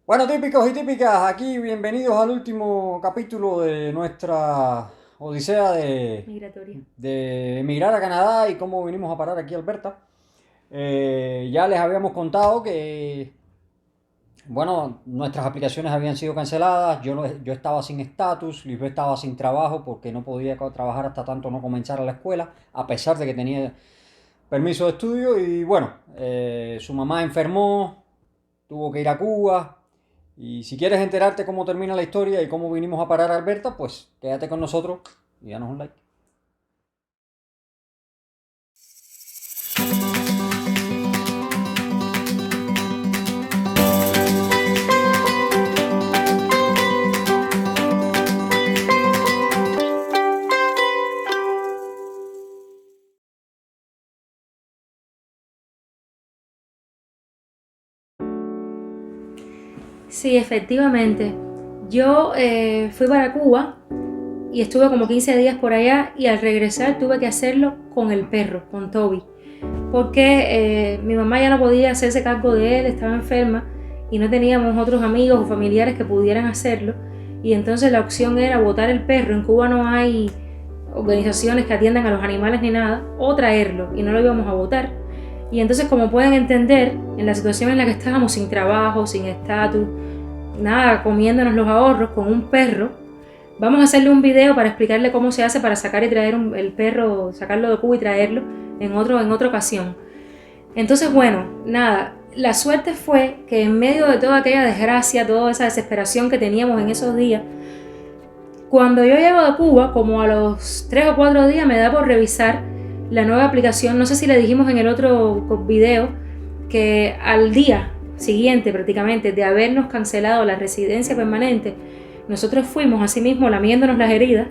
Bueno, típicos y típicas, aquí bienvenidos al último capítulo de nuestra odisea Migratoria. de emigrar a Canadá y cómo vinimos a parar aquí a Alberta. Ya les habíamos contado que, bueno, nuestras aplicaciones habían sido canceladas, yo estaba sin estatus, Lisbeth estaba sin trabajo porque no podía trabajar hasta tanto no comenzar a la escuela, a pesar de que tenía permiso de estudio y bueno, su mamá enfermó, tuvo que ir a Cuba. Y si quieres enterarte cómo termina la historia y cómo vinimos a parar a Alberta, pues quédate con nosotros y danos un like. Sí, efectivamente. Yo fui para Cuba y estuve como 15 días por allá y al regresar tuve que hacerlo con el perro, con Toby. Porque mi mamá ya no podía hacerse cargo de él, estaba enferma y no teníamos otros amigos o familiares que pudieran hacerlo. Y entonces la opción era botar el perro. En Cuba no hay organizaciones que atiendan a los animales ni nada, o traerlo y no lo íbamos a botar. Y entonces, como pueden entender, en la situación en la que estábamos, sin trabajo, sin estatus, nada, comiéndonos los ahorros con un perro, vamos a hacerle un video para explicarle cómo se hace para sacar y traer el perro, sacarlo de Cuba y traerlo en otra ocasión. Entonces, bueno, nada, la suerte fue que en medio de toda aquella desgracia, toda esa desesperación que teníamos en esos días, cuando yo llego de Cuba, como a los 3 o 4 días, me da por revisar la nueva aplicación. No sé si le dijimos en el otro video que al día siguiente prácticamente de habernos cancelado la residencia permanente, nosotros fuimos asimismo lamiéndonos las heridas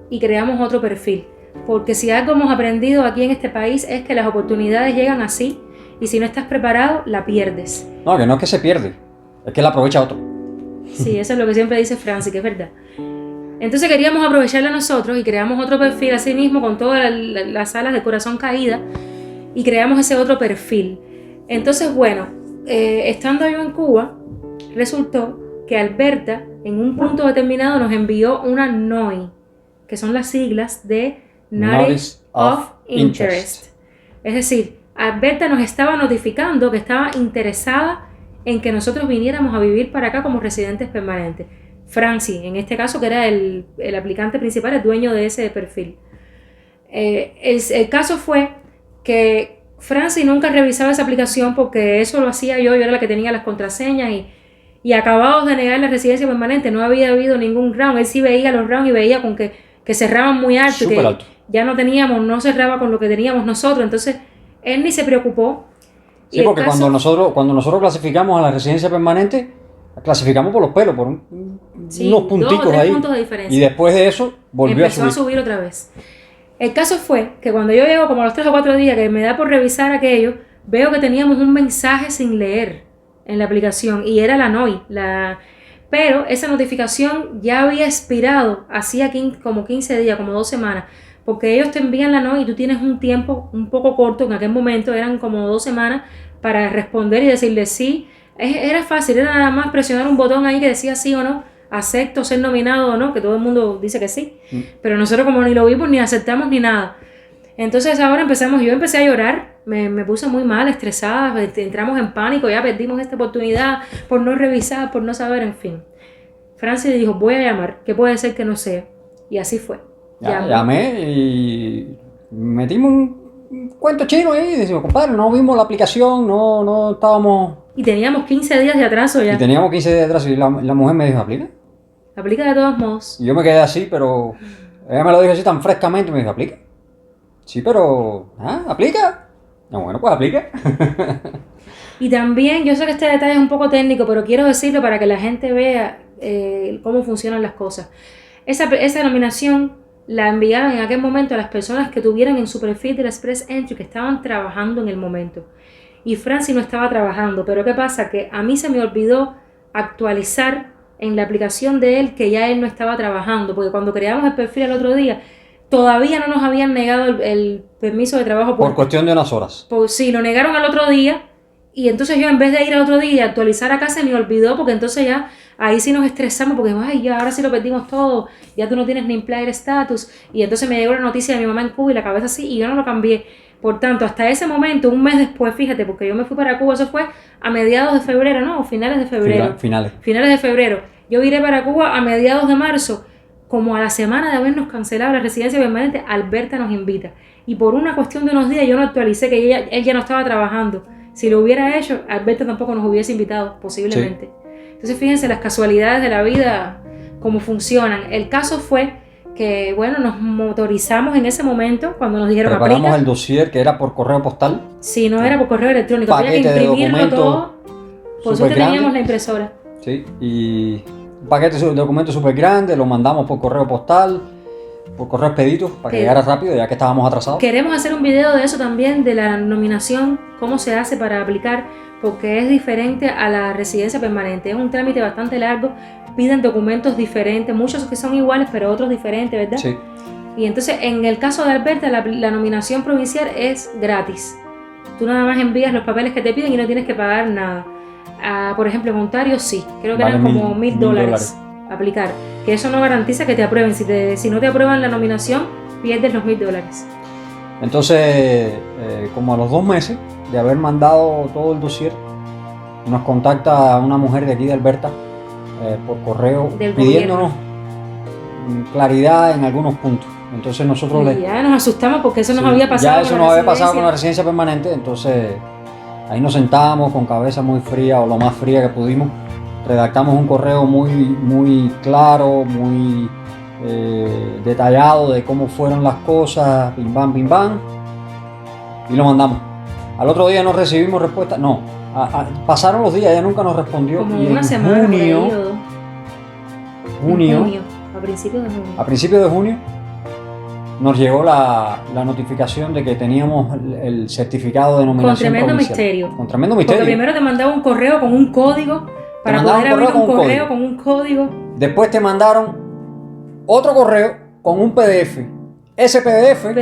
y creamos otro perfil. Porque si algo hemos aprendido aquí en este país es que las oportunidades llegan así y si no estás preparado, la pierdes. No, que no es que se pierde, es que la aprovecha otro. Sí, eso es lo que siempre dice Francis, que es verdad. Entonces queríamos aprovecharla nosotros y creamos otro perfil así mismo con todas las alas de corazón caídas y creamos ese otro perfil. Entonces, bueno, estando yo en Cuba, resultó que Alberta en un punto determinado nos envió una NOI, que son las siglas de Notice Notice of of Interest. Interest. Es decir, Alberta nos estaba notificando que estaba interesada en que nosotros viniéramos a vivir para acá como residentes permanentes. Franci, en este caso, que era el aplicante principal, el dueño de ese perfil. El caso fue que Franci nunca revisaba esa aplicación porque eso lo hacía yo era la que tenía las contraseñas y acabados de negar la residencia permanente, no había habido ningún round. Él sí veía los rounds y veía con que cerraban muy alto y Súper que alto. ya no teníamos, no cerraba con lo que teníamos nosotros. Entonces, él ni se preocupó. Y Sí, el porque caso, cuando nosotros clasificamos a la residencia permanente, la clasificamos por los pelos, por unos sí, 2 o punticos 3 ahí. puntos de Y diferencia. después de eso, volvió a Empezó a subir. subir otra vez. El caso fue que cuando yo llego como a los 3 o 4 días que me da por revisar aquello, veo que teníamos un mensaje sin leer en la aplicación y era la NOI. Pero esa notificación ya había expirado hacía como 15 días, como 2 semanas, porque ellos te envían la NOI y tú tienes un tiempo un poco corto, en aquel momento eran como 2 semanas para responder y decirle sí. Era fácil, era nada más presionar un botón ahí que decía sí o no, acepto ser nominado o no, que todo el mundo dice que sí, pero nosotros como ni lo vimos, ni aceptamos, ni nada. Entonces ahora yo empecé a llorar, me puse muy mal, estresada, entramos en pánico, ya perdimos esta oportunidad por no revisar, por no saber, en fin. Francis dijo, voy a llamar, que puede ser que no sea. Y así fue. Ya, Llamó llamé y metimos un cuento chino ahí. Decimos, compadre, no vimos la aplicación, no estábamos. y teníamos 15 días de atraso Y ya. teníamos 15 días atrás y la mujer me dijo, ¿aplica? Aplica de todos Y modos. yo me quedé así, pero ella me lo dijo así tan frescamente, me dijo, ¿aplica? Sí, pero, ¿ah? ¿Aplica? No, bueno, pues aplica. Y también, yo sé que este detalle es un poco técnico, pero quiero decirlo para que la gente vea cómo funcionan las cosas. Esa nominación la enviaban en aquel momento a las personas que tuvieran en su perfil del Express Entry que estaban trabajando en el momento. Y Franci no estaba trabajando, pero ¿qué pasa? Que a mí se me olvidó actualizar en la aplicación de él que ya él no estaba trabajando, porque cuando creamos el perfil el otro día, todavía no nos habían negado el permiso de trabajo Por cuestión de unas horas. sí, lo negaron al otro día Y entonces yo, en vez de ir al otro día y actualizar acá, se me olvidó, porque entonces ya ahí sí nos estresamos, porque ay, ya ahora sí lo perdimos todo, ya tú no tienes ni player status. Y entonces me llegó la noticia de mi mamá en Cuba y la cabeza así, y yo no lo cambié. Por tanto, hasta ese momento, un mes después, fíjate, porque yo me fui para Cuba, eso fue a mediados de febrero, ¿no? O finales de febrero. Finales. Finales de febrero. Yo viré para Cuba a mediados de marzo. Como a la semana de habernos cancelado la residencia permanente, Alberta nos invita. Y por una cuestión de unos días yo no actualicé que él ya no estaba trabajando. Si lo hubiera hecho, Alberta tampoco nos hubiese invitado, posiblemente. Sí. Entonces fíjense las casualidades de la vida, cómo funcionan. El caso fue que, bueno, nos motorizamos en ese momento cuando nos dijeron aplica. Preparamos el dossier que era por correo postal. Sí, no era por correo electrónico, había que imprimirlo todo. Por suerte teníamos la impresora. Sí, y un paquete de documentos súper grande, lo mandamos por correo postal, por correo expedito, para que llegara rápido, ya que estábamos atrasados. Queremos hacer un video de eso también, de la nominación, cómo se hace para aplicar, porque es diferente a la residencia permanente. Es un trámite bastante largo, piden documentos diferentes, muchos que son iguales, pero otros diferentes, ¿verdad? Sí. Y entonces, en el caso de Alberta, la nominación provincial es gratis. Tú nada más envías los papeles que te piden y no tienes que pagar nada. Por ejemplo, en Ontario sí, creo que eran como $1,000 aplicar, que eso no garantiza que te aprueben. Si no te aprueban la nominación, pierdes los $1,000. Entonces, como a los 2 meses de haber mandado todo el dossier, nos contacta una mujer de aquí de Alberta por correo pidiéndonos claridad en algunos puntos. Entonces nosotros ya nos asustamos porque eso nos había pasado. Ya eso nos había pasado con la residencia permanente, entonces ahí nos sentamos con cabeza muy fría o lo más fría que pudimos. Redactamos un correo muy claro, muy detallado de cómo fueron las cosas, pim pam, y lo mandamos. Al otro día no recibimos respuesta, no, pasaron los días, ella nunca nos respondió. Como y una semana, junio, a principios de junio, nos llegó la notificación de que teníamos el certificado de nominación provincial. Con tremendo misterio. Porque primero te mandaba un correo con un código para poder abrir un correo con un código. Después te mandaron otro correo con un PDF. Ese PDF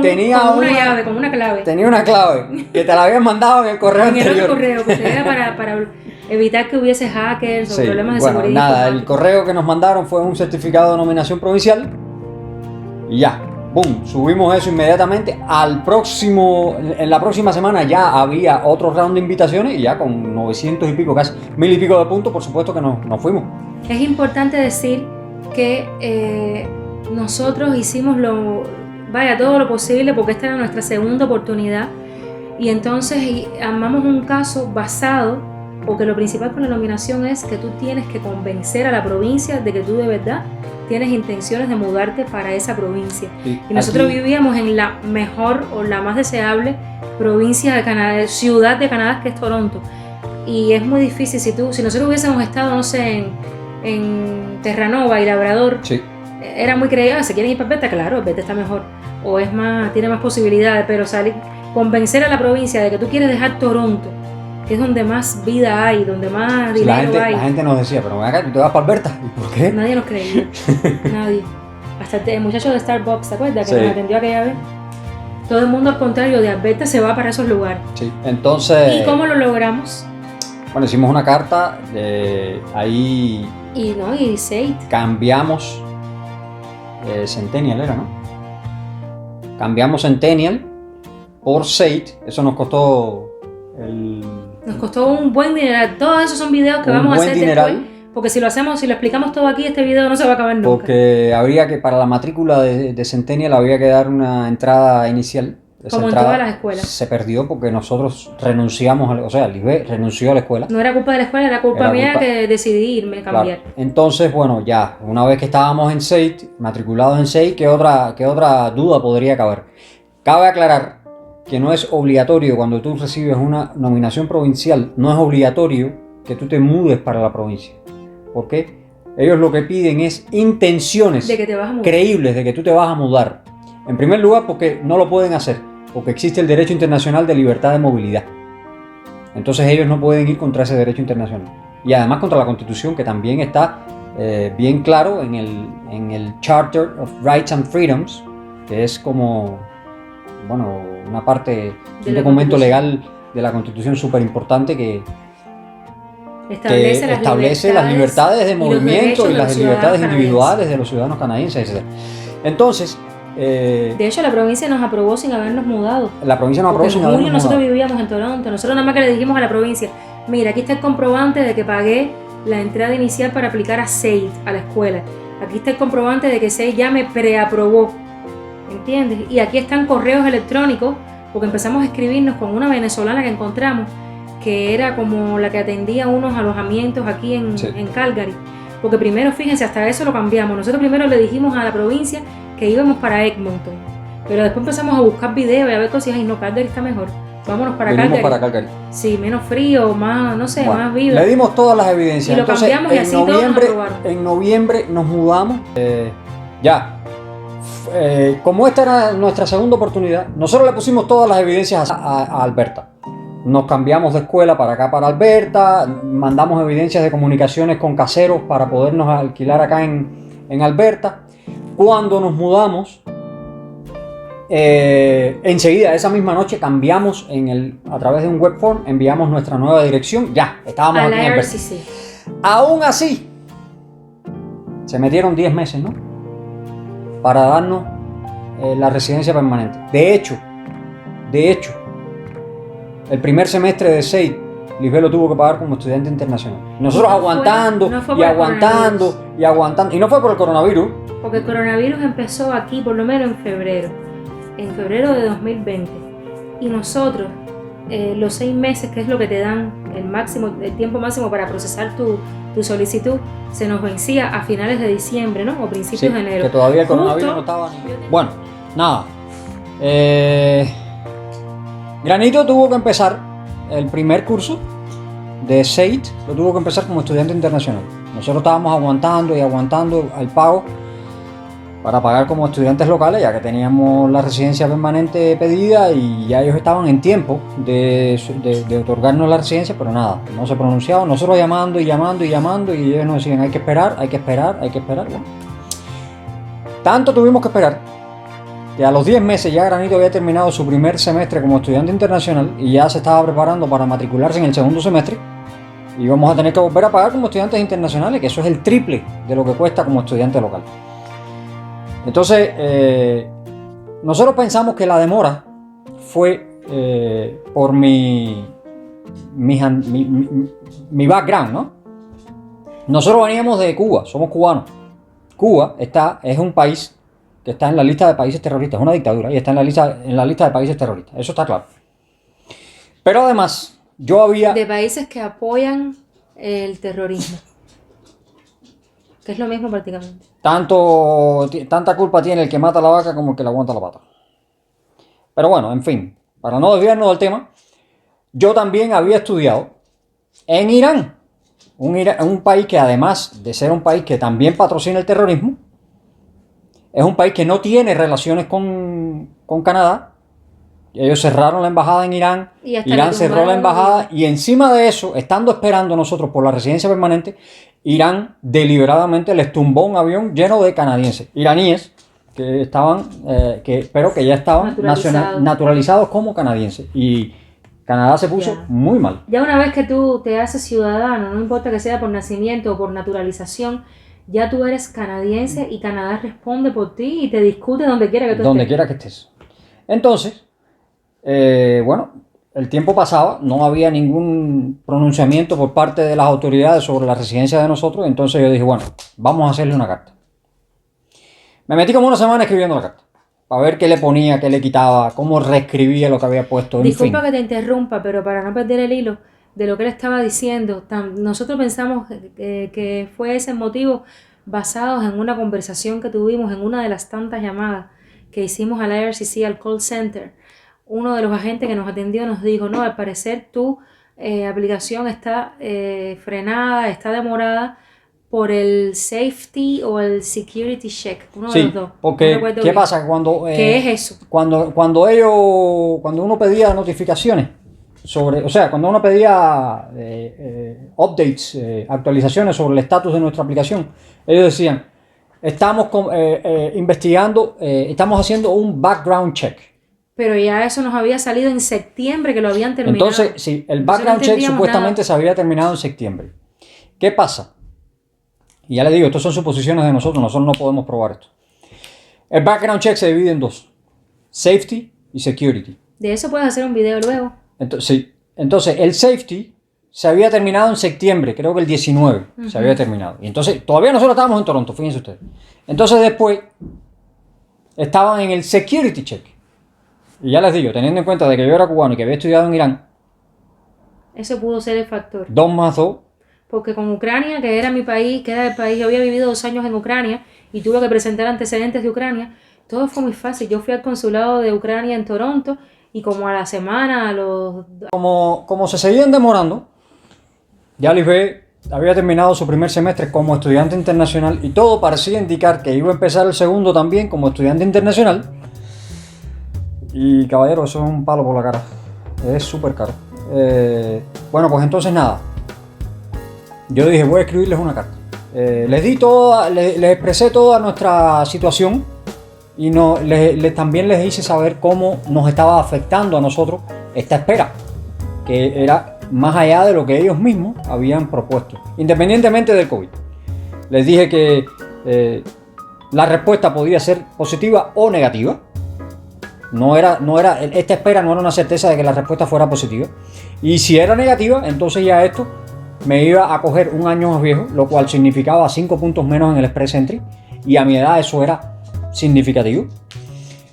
tenía una llave, con una clave. Tenía una clave que te la habían mandado en el correo anterior. En el otro correo, que era para evitar que hubiese hackers o problemas de seguridad. Nada, el correo que nos mandaron fue un certificado de nominación provincial y ya. ¡Bum! Subimos eso inmediatamente. En la próxima semana ya había otro round de invitaciones y ya con 900 y pico, casi 1000 y pico de puntos, por supuesto que nos fuimos. Es importante decir que nosotros hicimos todo lo posible, porque esta era nuestra segunda oportunidad, y entonces armamos un caso basado, porque lo principal con la nominación es que tú tienes que convencer a la provincia de que tú de verdad tienes intenciones de mudarte para esa provincia. Sí, y nosotros vivíamos en la mejor o la más deseable provincia de Canadá, ciudad de Canadá, que es Toronto. Y es muy difícil, si nosotros hubiésemos estado, no sé, en Terranova y Labrador, sí, era muy creíble, ¿se quieren ir para Alberta? Claro, Alberta está mejor, o tiene más posibilidades, pero convencer a la provincia de que tú quieres dejar Toronto, que es donde más vida hay, donde más dinero hay. La gente nos decía, pero ven acá, tú te vas para Alberta, ¿y por qué? Nadie nos creía, nadie. Hasta el muchacho de Starbucks, ¿te acuerdas? Que nos atendió aquella vez. Todo el mundo, al contrario, de Alberta se va para esos lugares. Sí, entonces... ¿Y cómo lo logramos? Bueno, hicimos una carta, ahí... Y SAIT. Cambiamos Centennial, era, ¿no? Cambiamos Centennial por SAIT, eso nos costó Nos costó un buen dineral. Todos esos son videos que vamos a hacer después. Porque si lo explicamos todo aquí, este video no se va a acabar nunca. Porque habría que, para la matrícula de Centennial, había que dar una entrada inicial. Como en todas las escuelas. Se perdió porque nosotros renunciamos, Lisbeth renunció a la escuela. No era culpa de la escuela, era culpa mía que decidí irme, cambiar. Claro. Entonces, bueno, ya, una vez que estábamos en SAIT, matriculados en SAIT, ¿qué otra duda podría caber? Cabe aclarar que no es obligatorio, cuando tú recibes una nominación provincial, no es obligatorio que tú te mudes para la provincia. ¿Por qué? Ellos lo que piden es intenciones creíbles de que tú te vas a mudar. En primer lugar, porque no lo pueden hacer, porque existe el derecho internacional de libertad de movilidad. Entonces ellos no pueden ir contra ese derecho internacional. Y además contra la Constitución, que también está bien claro en el Charter of Rights and Freedoms, que es como, bueno, una parte, un documento legal de la Constitución súper importante que establece las libertades de y los movimiento derechos y de las los libertades ciudadanos individuales de los ciudadanos canadienses, etc. Entonces, De hecho, la provincia nos aprobó sin habernos mudado. la provincia nos aprobó Porque sin en habernos junio nosotros mudado. vivíamos en Toronto. Nosotros nada más que le dijimos a la provincia, mira, aquí está el comprobante de que pagué la entrada inicial para aplicar a SAID, a la escuela. Aquí está el comprobante de que SAID ya me preaprobó. ¿Entiendes? Y aquí están correos electrónicos, porque empezamos a escribirnos con una venezolana que encontramos, que era como la que atendía unos alojamientos aquí en Calgary. Porque primero, fíjense, hasta eso lo cambiamos. Nosotros primero le dijimos a la provincia que íbamos para Edmonton. Pero después empezamos a buscar videos y a ver cosas y ay, no, Calgary está mejor. Vámonos para Vinimos Calgary. para Calgary. Sí, menos frío, más, no sé, Bueno, más vivo. le dimos todas las evidencias. Y lo Entonces, cambiamos y así todos nos aprobaron. en noviembre nos mudamos. Como esta era nuestra segunda oportunidad, nosotros le pusimos todas las evidencias a Alberta. Nos cambiamos de escuela para acá, para Alberta, mandamos evidencias de comunicaciones con caseros para podernos alquilar acá en Alberta. Cuando nos mudamos, enseguida, esa misma noche, cambiamos a través de un web form, enviamos nuestra nueva dirección. Ya, estábamos aquí en Alberta. Aún así, se metieron 10 meses, ¿no? Para darnos la residencia permanente. De hecho, el primer semestre de SAID, Lisbeth lo tuvo que pagar como estudiante internacional. Nosotros aguantando. Y no fue por el coronavirus. Porque el coronavirus empezó aquí por lo menos en febrero de 2020. Y nosotros, los 6 meses, que es lo que te dan el tiempo máximo para procesar tu solicitud, se nos vencía a finales de diciembre, ¿no? O principios de enero. Que todavía el coronavirus no estaba. Bueno, nada. Granito tuvo que empezar el primer curso de SAID, lo tuvo que empezar como estudiante internacional. Nosotros estábamos aguantando el pago para pagar como estudiantes locales, ya que teníamos la residencia permanente pedida y ya ellos estaban en tiempo de otorgarnos la residencia, pero nada, no se pronunciaban. Nosotros llamando y ellos nos decían hay que esperar. Bueno, tanto tuvimos que esperar que a los 10 meses ya Granito había terminado su primer semestre como estudiante internacional y ya se estaba preparando para matricularse en el segundo semestre. Y íbamos a tener que volver a pagar como estudiantes internacionales, que eso es el triple de lo que cuesta como estudiante local. Entonces, nosotros pensamos que la demora fue por mi background, ¿no? Nosotros veníamos de Cuba, somos cubanos. Cuba es un país que está en la lista de países terroristas, es una dictadura y está en la lista de países terroristas, eso está claro. Pero además, de países que apoyan el terrorismo, que es lo mismo prácticamente. Tanta culpa tiene el que mata la vaca como el que le aguanta la pata. Pero bueno, en fin, para no desviarnos del tema, yo también había estudiado en Irán, un país que además de ser un país que también patrocina el terrorismo, es un país que no tiene relaciones con Canadá. Ellos cerraron la embajada en Irán, Irán cerró la embajada y encima de eso, estando esperando nosotros por la residencia permanente, Irán deliberadamente les tumbó un avión lleno de canadienses, iraníes, pero que ya estaban naturalizados como canadienses. Y Canadá se puso muy mal. Ya una vez que tú te haces ciudadano, no importa que sea por nacimiento o por naturalización, ya tú eres canadiense y Canadá responde por ti y te discute donde quiera que tú estés. Donde quiera que estés. Entonces, bueno, el tiempo pasaba, no había ningún pronunciamiento por parte de las autoridades sobre la residencia de nosotros, entonces yo dije, bueno, vamos a hacerle una carta. Me metí como una semana escribiendo la carta, para ver qué le ponía, qué le quitaba, cómo reescribía lo que había puesto, Disculpa que te interrumpa, pero para no perder el hilo de lo que él estaba diciendo, nosotros pensamos que fue ese motivo basados en una conversación que tuvimos en una de las tantas llamadas que hicimos al IRCC, al call center. Uno de los agentes que nos atendió nos dijo, no, al parecer tu aplicación está frenada, está demorada por el safety o el security check, uno de los dos. Porque, ¿qué pasa? ¿Qué es eso? Cuando uno pedía notificaciones cuando uno pedía updates, actualizaciones sobre el estatus de nuestra aplicación, ellos decían, estamos investigando, estamos haciendo un background check. Pero ya eso nos había salido en septiembre, que lo habían terminado. Entonces, sí, el Entonces no background check entendíamos supuestamente nada. se había terminado en septiembre. ¿Qué pasa? Y ya le digo, estas son suposiciones de nosotros no podemos probar esto. El background check se divide en dos: safety y security. De eso puedes hacer un video luego. Entonces, sí. Entonces, el safety se había terminado en septiembre, creo que el 19 se había terminado. Y entonces, todavía nosotros estábamos en Toronto, fíjense ustedes. Entonces, después, estaban en el security check. Y ya les digo, teniendo en cuenta de que yo era cubano y que había estudiado en Irán, Eso pudo ser el factor. 2 más 2, Porque con Ucrania, que era mi país, que era el país, yo había vivido 2 años en Ucrania y tuve que presentar antecedentes de Ucrania, todo fue muy fácil. Yo fui al consulado de Ucrania en Toronto y como a la semana, a los... como se seguían demorando, ya Lisbeth había terminado su primer semestre como estudiante internacional y todo parecía indicar que iba a empezar el segundo también como estudiante internacional. Y caballero, eso es un palo por la cara. Es súper caro. Bueno, pues entonces nada. Yo dije, voy a escribirles una carta. Les expresé toda nuestra situación y también les hice saber cómo nos estaba afectando a nosotros esta espera, que era más allá de lo que ellos mismos habían propuesto, independientemente del COVID. Les dije que la respuesta podía ser positiva o negativa. Esta espera no era una certeza de que la respuesta fuera positiva. Y si era negativa, entonces ya esto me iba a coger un año más viejo, lo cual significaba 5 puntos menos en el Express Entry. Y a mi edad eso era significativo.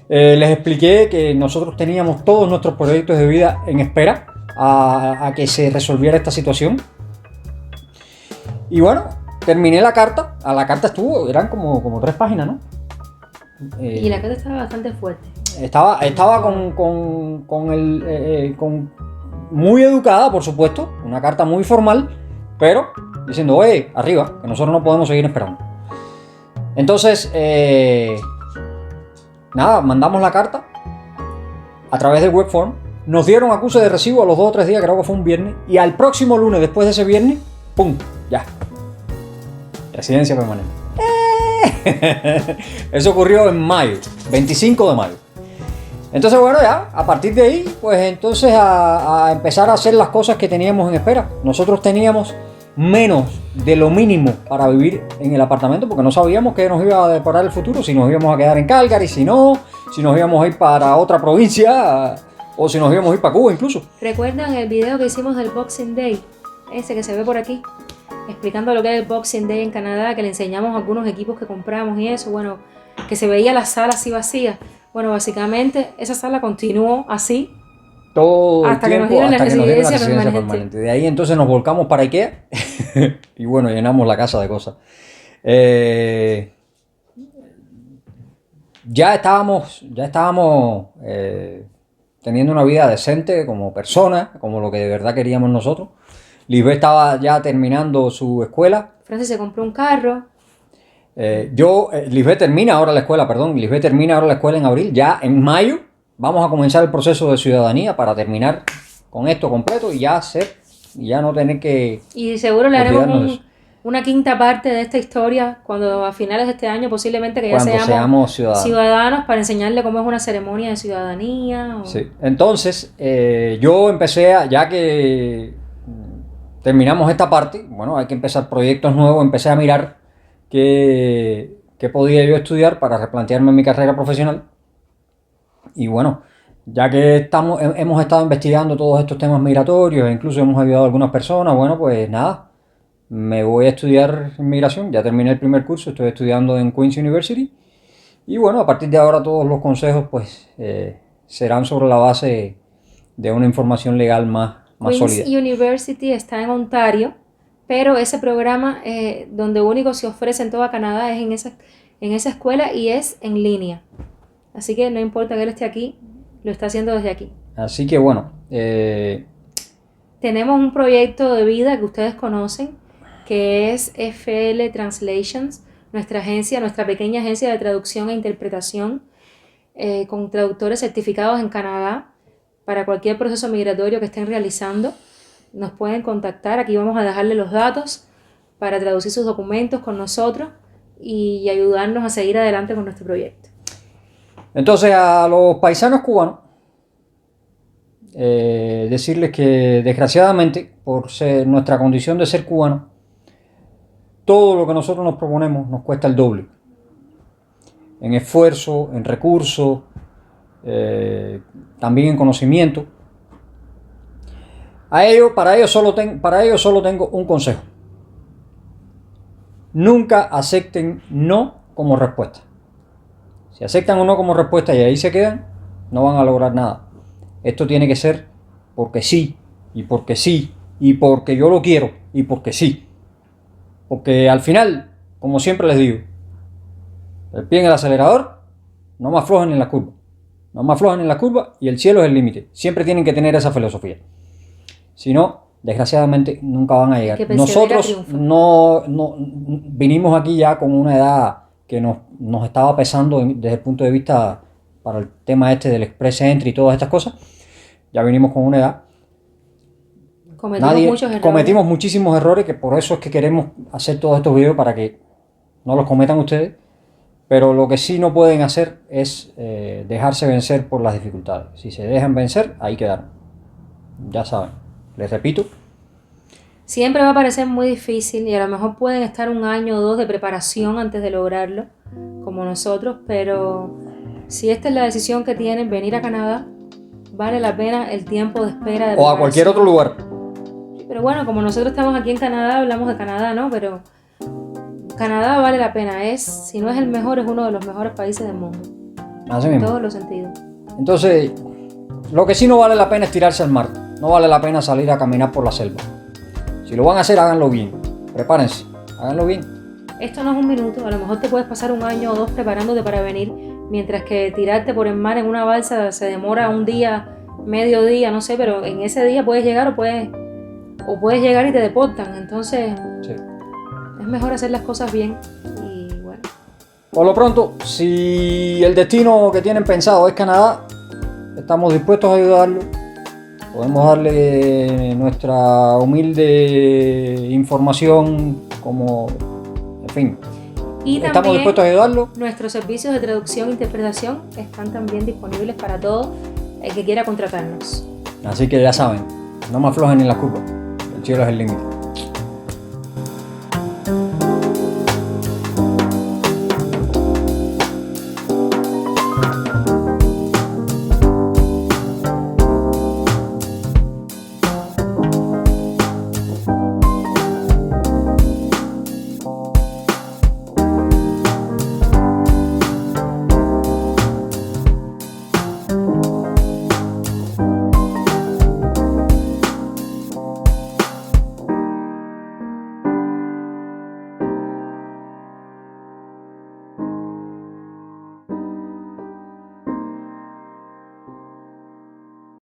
Les expliqué que nosotros teníamos todos nuestros proyectos de vida en espera a que se resolviera esta situación. Y bueno, terminé la carta. A la carta eran como 3 páginas, ¿no? Y la carta estaba bastante fuerte. Estaba muy educada, por supuesto, una carta muy formal, pero diciendo, oye, arriba, que nosotros no podemos seguir esperando. Entonces, nada, mandamos la carta a través del webform, nos dieron acuse de recibo a los 2 o 3 días, creo que fue un viernes, y al próximo lunes, después de ese viernes, ¡pum! Ya. Residencia permanente. Eso ocurrió en mayo, 25 de mayo. Entonces, bueno, ya, a partir de ahí, pues entonces a empezar a hacer las cosas que teníamos en espera. Nosotros teníamos menos de lo mínimo para vivir en el apartamento, porque no sabíamos qué nos iba a deparar el futuro, si nos íbamos a quedar en Calgary, si no, si nos íbamos a ir para otra provincia, o si nos íbamos a ir para Cuba incluso. ¿Recuerdan el video que hicimos del Boxing Day? Ese que se ve por aquí, explicando lo que era el Boxing Day en Canadá, que le enseñamos algunos equipos que compramos y eso, bueno, que se veía la sala así vacía. Bueno, básicamente esa sala continuó así todo el tiempo hasta que nos dieron la residencia permanente. De ahí entonces nos volcamos para Ikea y bueno, llenamos la casa de cosas. Ya estábamos teniendo una vida decente como persona, como lo que de verdad queríamos nosotros. Lisbeth estaba ya terminando su escuela. Francis se compró un carro. Lisbeth termina ahora la escuela, en abril. Ya en mayo vamos a comenzar el proceso de ciudadanía para terminar con esto completo y ya no tener que... Y seguro le haremos una quinta parte de esta historia cuando a finales de este año posiblemente que ya seamos ciudadanos para enseñarle cómo es una ceremonia de ciudadanía. Sí. Entonces, yo empecé, ya que terminamos esta parte, bueno, hay que empezar proyectos nuevos, empecé a mirar qué podía yo estudiar para replantearme mi carrera profesional. Y bueno, ya que hemos estado investigando todos estos temas migratorios, incluso hemos ayudado a algunas personas, bueno, pues nada, me voy a estudiar inmigración. Ya terminé el primer curso, estoy estudiando en Queen's University. Y bueno, a partir de ahora todos los consejos pues serán sobre la base de una información legal más sólida. Queen's University está en Ontario, pero ese programa donde único se ofrece en toda Canadá es en esa escuela y es en línea. Así que no importa que él esté aquí, lo está haciendo desde aquí. Así que bueno. Tenemos un proyecto de vida que ustedes conocen, que es FL Translations, nuestra pequeña agencia de traducción e interpretación, con traductores certificados en Canadá para cualquier proceso migratorio que estén realizando. Nos pueden contactar, aquí vamos a dejarle los datos para traducir sus documentos con nosotros y ayudarnos a seguir adelante con nuestro proyecto. Entonces, a los paisanos cubanos decirles que desgraciadamente, por nuestra condición de ser cubanos, todo lo que nosotros nos proponemos nos cuesta el doble. En esfuerzo, en recursos, también en conocimiento. Para ello solo tengo un consejo. Nunca acepten no como respuesta. Si aceptan un no como respuesta y ahí se quedan, no van a lograr nada. Esto tiene que ser porque sí, y porque sí, y porque yo lo quiero, y porque sí. Porque al final, como siempre les digo, el pie en el acelerador, no me aflojen en la curva. No me aflojen en la curva y el cielo es el límite. Siempre tienen que tener esa filosofía. Si no, desgraciadamente nunca van a llegar. Nosotros no vinimos aquí ya con una edad que nos estaba pesando desde el punto de vista para el tema este del Express Entry y todas estas cosas. Ya vinimos con una edad. Cometimos muchísimos errores, que por eso es que queremos hacer todos estos videos para que no los cometan ustedes. Pero lo que sí no pueden hacer es dejarse vencer por las dificultades. Si se dejan vencer, ahí quedaron. Ya saben. Les repito. Siempre va a parecer muy difícil y a lo mejor pueden estar 1 año o 2 de preparación antes de lograrlo, como nosotros, pero si esta es la decisión que tienen, venir a Canadá, vale la pena el tiempo de espera. O a cualquier otro lugar. Pero bueno, como nosotros estamos aquí en Canadá, hablamos de Canadá, ¿no? Pero Canadá vale la pena. Si no es el mejor, es uno de los mejores países del mundo. Así mismo. En todos los sentidos. Entonces, lo que sí no vale la pena es tirarse al mar. No vale la pena salir a caminar por la selva. Si lo van a hacer, háganlo bien. Prepárense, háganlo bien. Esto no es 1 minuto. A lo mejor te puedes pasar 1 año o 2 preparándote para venir, mientras que tirarte por el mar en una balsa se demora 1 día, medio día, no sé, pero en ese día puedes llegar o puedes llegar y te deportan. Entonces, sí, es mejor hacer las cosas bien y bueno. Por lo pronto, si el destino que tienen pensado es Canadá, estamos dispuestos a ayudarlo. Podemos darle nuestra humilde información en fin. Y estamos dispuestos a ayudarlo. Nuestros servicios de traducción e interpretación están también disponibles para todo el que quiera contratarnos. Así que ya saben, no me aflojen en la curva. El cielo es el límite.